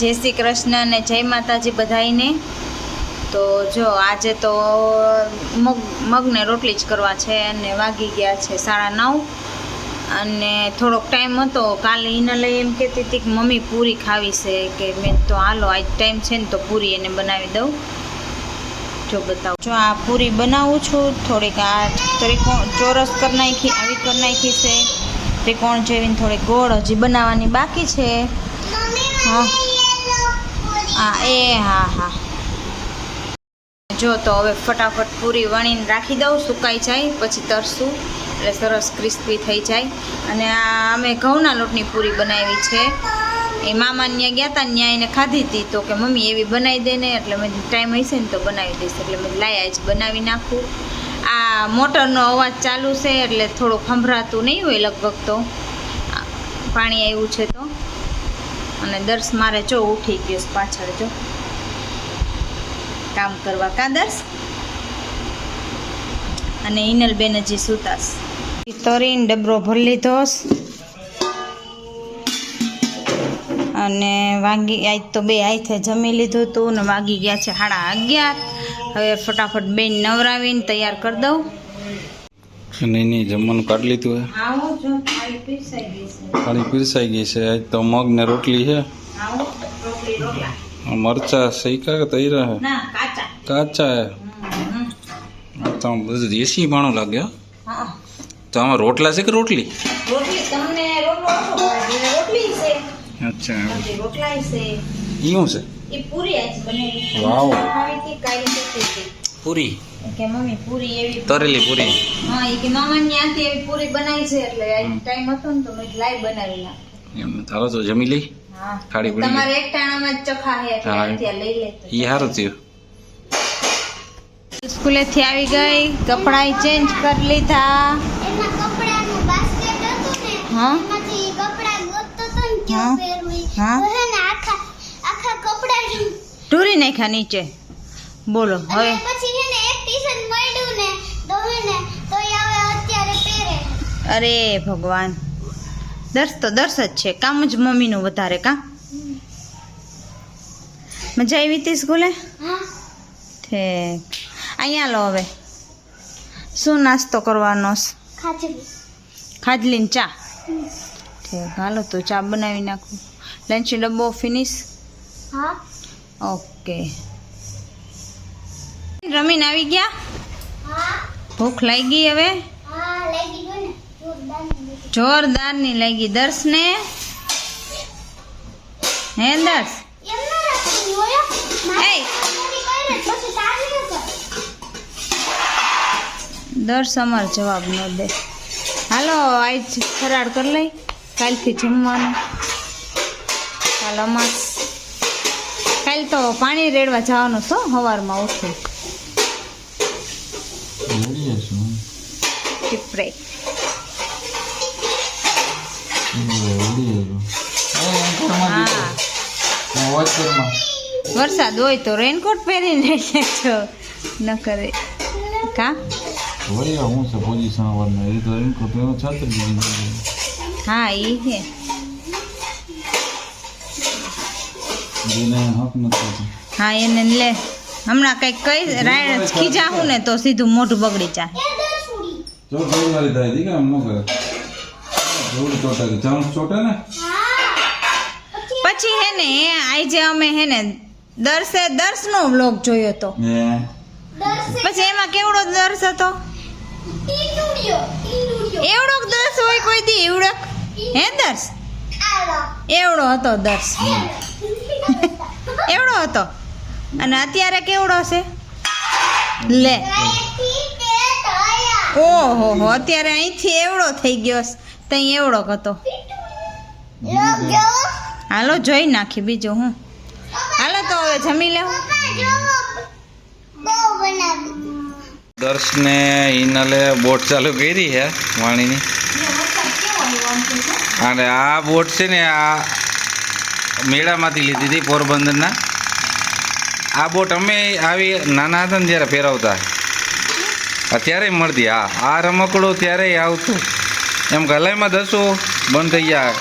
જય શ્રી કૃષ્ણ અને જય માતાજી બધાઈને। તો જો આજે તો મગને રોટલી જ કરવા છે અને વાગી ગયા છે 9:30 અને થોડોક ટાઈમ હતો। કાલે એને લઈ એમ કહેતી હતી કે મમ્મી પૂરી ખાવી છે કે મેં તો હાલો આજ ટાઈમ છે ને તો પૂરી એને બનાવી દઉં। જો બતાવું, જો આ પૂરી બનાવું છું। થોડીક આ ત્રિકોણ ચોરસ કરી નાખી, આવી કરી નાખી છે ત્રિકોણ જેવી, થોડીક ગોળ હજી બનાવવાની બાકી છે। હા હા જો તો હવે ફટાફટ પૂરી વણીને રાખી દઉં, સુકાઈ જાય પછી તરશું એટલે સરસ ક્રિસ્પી થઈ જાય। અને આ અમે ઘઉંના લોટની પૂરી બનાવી છે। એ મામા ત્યાં ગયા હતા ત્યાં એને ખાધી હતી તો કે મમ્મી એવી બનાવી દે ને, એટલે મેં ટાઈમ હશે ને તો બનાવી દઈશ, એટલે મેં લાયા જ બનાવી નાખું। આ મોટરનો અવાજ ચાલુ છે એટલે થોડુંક સંભળાતું નહીં હોય લગભગ, તો પાણી આવ્યું છે તો। અને દર્શ મારે જો ઉઠી ગયો પાછળ, જો કામ કરવા કા દર્શ। અને હિનલબેન હજી સુતાસ। તરીને ડબરો ભરી લીધો અને વાગી આજ તો બે હાથે જમી લીધું હતું ને વાગી ગયા છે 11:30। હવે ફટાફટ બેન નવરાવીને તૈયાર કરી દઉં અને એની જમવાનું કાઢી લીધું હે। આવો જો થાળી પીરસાઈ ગઈ છે, થાળી પીરસાઈ ગઈ છે। આજ તો મગ ને રોટલી છે। આવો રોટલી રોટલા મરચા શેકા કે તૈયાર હે? ના કાચા કાચા હે। તો બધું દેશી ભાણું લાગે હો। હા તો આમાં રોટલા છે કે રોટલી? રોટલી તમને રોટલો ઓછો ભાવે, રોટલી છે અચ્છા, હજી રોટલા છે। ઈ શું છે? એ પૂરી આજ બનેલી, વાવ, ખાવી હતી કાલે કહેતી હતી પૂરી કે મમ્મી પૂરી એવી તરેલી પૂરી। હા એ કે મામા ત્યાંથી એવી પૂરી બનાવી છે એટલે આજ ટાઈમ હતો ને તો મેં લાઈ બનાવી નાખી। એમ તારો તો જમી લઈ હા ખાડી પડી તમારે એક ટાણામાં જ ચખા હે એટલે હા, અહીંથી લઈ લે। ઈ સારું થયું। સ્કૂલેથી આવી ગઈ, કપડાં ચેન્જ કરી લીધા। એમાં કપડાનું બાસ્કેટ હતું ને, હા એમાંથી કપડા ગોતતો તો ને કેવું હા. પહેરવું ઈ. હા. તો હે ને આખા કપડા ઢૂરી નાખ્યા નીચે, બોલો હવે અને પછી હે ને એક ટી-શર્ટ મળ્યું ને તો હે ને તો ઈ હવે અત્યારે પહેરે। અરે ભગવાન, દર્શ તો દર્શ જ છે, કામ જ મમ્મીનું વધારે કા। મજા આવી હતી સ્કૂલે? હા ઠીક, અહીંયા લો હવે શું નાસ્તો કરવાનો છે? ખાચરી ખાજલીને ચા? ઠીક, હાલો તો ચા બનાવી નાખું। લંચ ડબ્બો ફિનિશ? હા ઓકે, રમીને આવી ગયા? હા ભૂખ લાગી હવે હા લાગી ગયું ને જોરદાર જોરદારની લાગી દર્શને? હે દર્શ? એમ ના રાખવાની હોય હો। એય! મારી કરે પછી તારી ન કર। દર્શ અમાર જવાબ ન દે। હાલો આજ ફરાળ કરી લઈ, કાલથી જમવાનું। કાલ અમાસ, કાલ તો પાણી રેડવા જવાનું છો સવારમાં ઉઠી ટીપરે। હા વરસાદ હોય તો રેનકોટ પહેરીને જજો, ન કરે કા? હા એ છે, હા એને લે હમણાં કઈક કઈ રાયણ ખીજાવું ને તો સીધું મોઢું બગડી જાય। એ દર્શુડી હા પછી હે ને આજે અમે હે ને દર્શનો વ્લોગ જોયો તો, દર્શે પછી એમાં કેવડો દર્શ હતો? ટીનુડિયો એવડો દર્શ હોય કોઈ દી? એવડોક હે દર્શ? આલો એવડો હતો દર્શ, એવડો હતો। અને અત્યારે કેવડો છે લે? અહીંથી તે તળિયા ઓહો હો, અત્યારે અહીંથી એવડો થઈ ગયો છે, તઈ એવડો હતો। લોક જો હાલો જોઈ નાખી બીજું હું। હાલો તો હવે જમી લેવું। પપ્પા જો બહુ બનાવી દર્શને હિનલે બોટ ચાલુ કરી છે વાણીની। અને આ બોટ છે ને આ મેળામાંથી લીધી હતી પોરબંદરના। આ બોટ અમે આવી નાના હતા ને ત્યારે ફેરવતા, અત્યારે મળતી। હા આ રમકડું ત્યારે આવતું, એમ કે હલાઈમાં દસું બંધ થઈ જાય,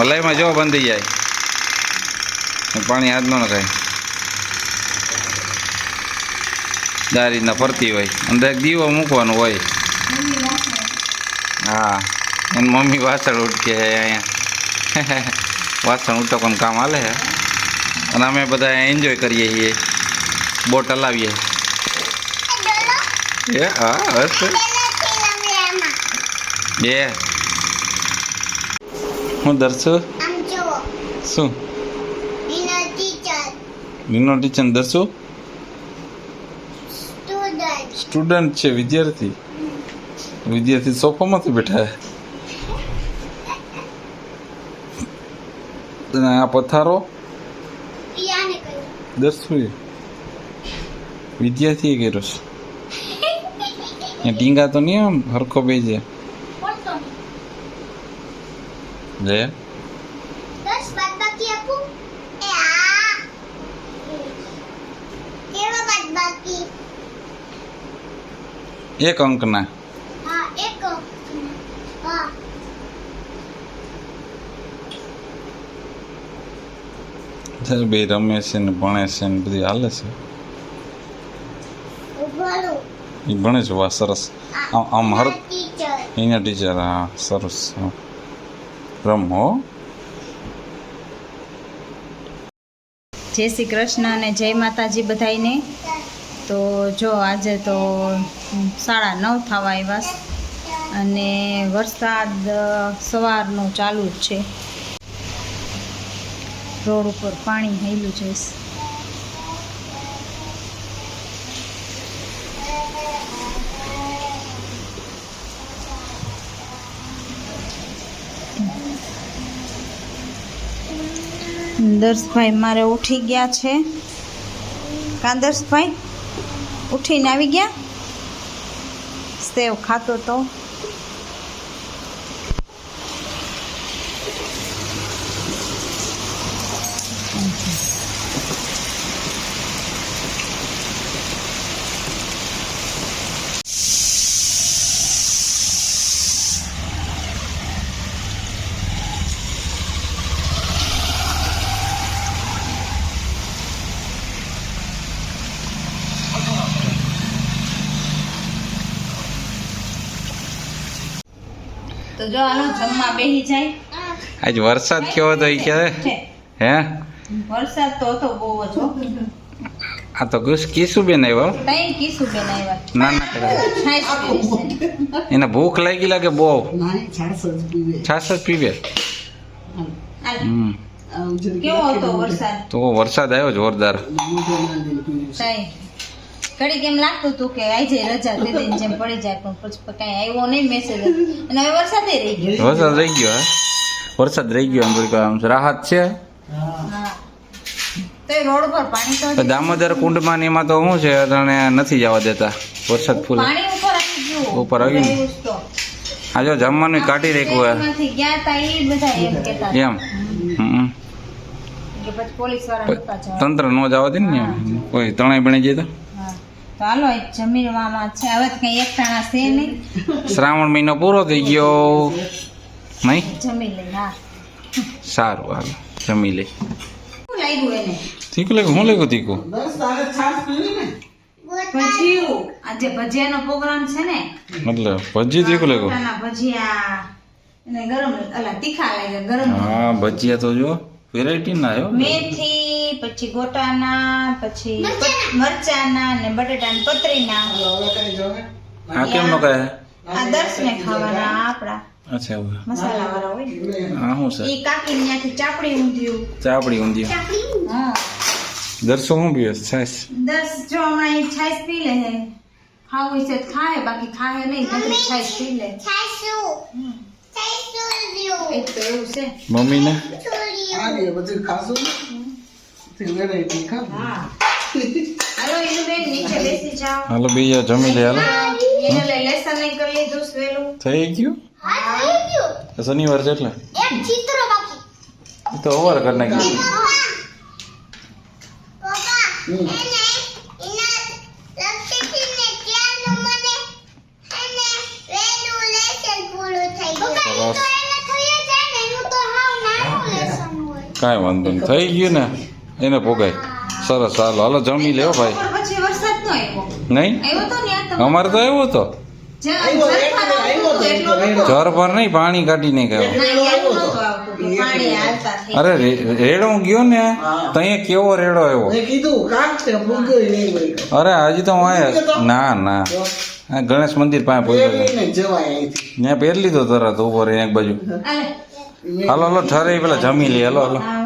હલાઈમાં જો બંધ થઈ જાય। પાણી હાથ ન નખાય. આ રીતના ફરતી હોય અંદર એક દીવો મૂકવાનો હોય. હા એની મમ્મી વાસણ ઉટકે અહીંયા વાસણ ઉટકવાનું કામ હાલે છે અને અમે બધા એન્જોય કરીએ છીએ બોટ હલાવીએ. એ હા બસ બે હું દર્શુ આમ જુઓ શું એનો teacher Nino teacher દર્શુ student student છે વિદ્યાર્થી. વિદ્યાર્થી સોફામાંથી બેઠા છે અને આ પથારો યાને કહ્યું દર્શુએ વિદ્યાર્થીએ કર્યો છે. એ ટીંગા તો નહીં આમ હરખો બે છે પડતો લે 10 બાદ બાકી આપું એ આ કેવા બાદ બાકી એક અંકના હા એક હા જ્યારે બે રમે છે ને ભણે છે ને બધી હાલે છે. ઉભારો એ ભણે છે વાહ સરસ. આમ હર ટીચર એના ટીચર હા સરસ. હા. રમો જય શ્રી કૃષ્ણ અને જય માતાજી બધાઈને. તો જો આજે તો 9:30 થવા આવ્યા છે અને વરસાદ સવારનો ચાલુ જ છે. રોડ ઉપર પાણી હેલું જઈશ. દર્શભાઈ મારે ઉઠી ગયા છે. કા દર્શભાઈ ઉઠીને આવી ગયા? સેવ ખાતો તો તો જો હાલો જમવા બેસી જાય. આજ વરસાદ કેવો હતો એ કહે હે વરસાદ તો હતો બહુ જ હો. આ તો કિશુબેન આવ્યો તઈ કિશુબેન આવ્યા. ના ના છાશ પીવી છે. એને ભૂખ લાગી લાગે બહુ છાસ જ પીવે. હાલ. હમ કેવો હતો વરસાદ? તો વરસાદ આવ્યો જોરદાર. તઈ ઘડી કેમ લાગતું હતું કે આજે રજા દે દઈને જેમ પડી જાય પણ પછી કઈ આવ્યો નહીં મેસેજ અને હવે વરસાદે રહી ગયો. વરસાદ રહી ગયો હા વરસાદ રહી ગયો આમ થોડીક આમ રાહત છે. હા તો એ રોડ પર પાણી તો હજી દામોદર કુંડમાં ને એમાં તો શું છે અટાણે નથી જવા દેતા વરસાદ ફૂલ પાણી ઉપર આવી ગયું. ઉપર આવી ગયું. એવું જ તો. આ જો જમવાનું કાઢી રાખ્યું માંથી ગયા તા એ બધા એમ કહેતા હે એમ હમ. કે પછી પોલીસ વાળા નતા જવા. તંત્ર નો જવા દે ને કોઈ તણાઈ બની જાય તો. હા તો હાલો એ જમીનમાં છે હવે તો કઈ એકટાણા છે નહીં. શ્રાવણ મહિનો પૂરો થઈ ગયો નહીં જમી લઈ. હા સારું હાલ જમી લે. શું લાગ્યું એને? તીખું લાગ્યું શું લાગ્યું તીખું ભજીયું. આજે ભજીયાનો પ્રોગ્રામ છે ને મતલબ ભજી તીખું લાગ્યું. પોતાના ભજીયા એને ગરમ અલા તીખા લાગ્યા ગરમ. હા ભજીયા તો જો વેરાયટી ના આવ્યો. મેથી પછી ગોટાના પછી મરચાના ને બટેટાના પતરીના. આ કેમ નો કહે આ દર્શને ખાવાના આપડા અચ્છા હવે મસાલા વાળા હોય આ શું છે ઈ કાકી ત્યાંથી ચાપડી ઊંધિયું. ચાપડી ઊંધિયું. હા દરસો શું પીવે છાશ દર્શ જો હમણાં ઈ છાશ પી લે હે. ખાવું છે તો ખાય બાકી ખાય નહીં નકરી છાશ પી લે. છાસુ છાસુ લ્યો એક તો એવું છે. મમ્મી ને હા હાલો એનું બેન નીચે બેસી જાઓ. હાલો બીજા જમી લે હાલો એને લઈ લેસન નહીં કરી લીધું વેલું. થઈ ગયું હા થઈ ગયું શનિવાર છે એટલે એક ચિત્ર બાકી એ તો ઓવર કરી નાખ્યું. પપ્પા એને એના લખતી ને ત્યારનું મને એને વેલું લેસન પૂરું થઈ ગયું. પપ્પા એ તો એને થઈ જાય ને એનું તો હાવ નાનું લેસન હોય. કાંઈ વાંધો નહીં થઈ ગયું ને એને પોગાય. સરસ, હાલો હાલો જમી લ્યો ભાઈ. બપોર પછી વરસાદ નો આવ્યો. નહીં આવ્યો તો ને આ તો અમારે તો આવ્યો હતો. ચર પર નહીં, પાણી કાઢીને ગયો. પાણી હાલતા થઈ. અરે રેડો હું ગયો ને ત્યાં કેવો રેડો આવ્યો. મેં કીધું કાક તે ભૂગ્યો નહીં હોય. અરે હજી તો હું આયા ના ના આ ગણેશ મંદિર પાસે પહોંચ્યો એ ને જવાય અહીંથી. ત્યાં પહેર લીધો તરત ઉપર એક બાજુ. અરે, હાલો હાલો ઠરે પેલા જમી લે. હાલો હાલો આ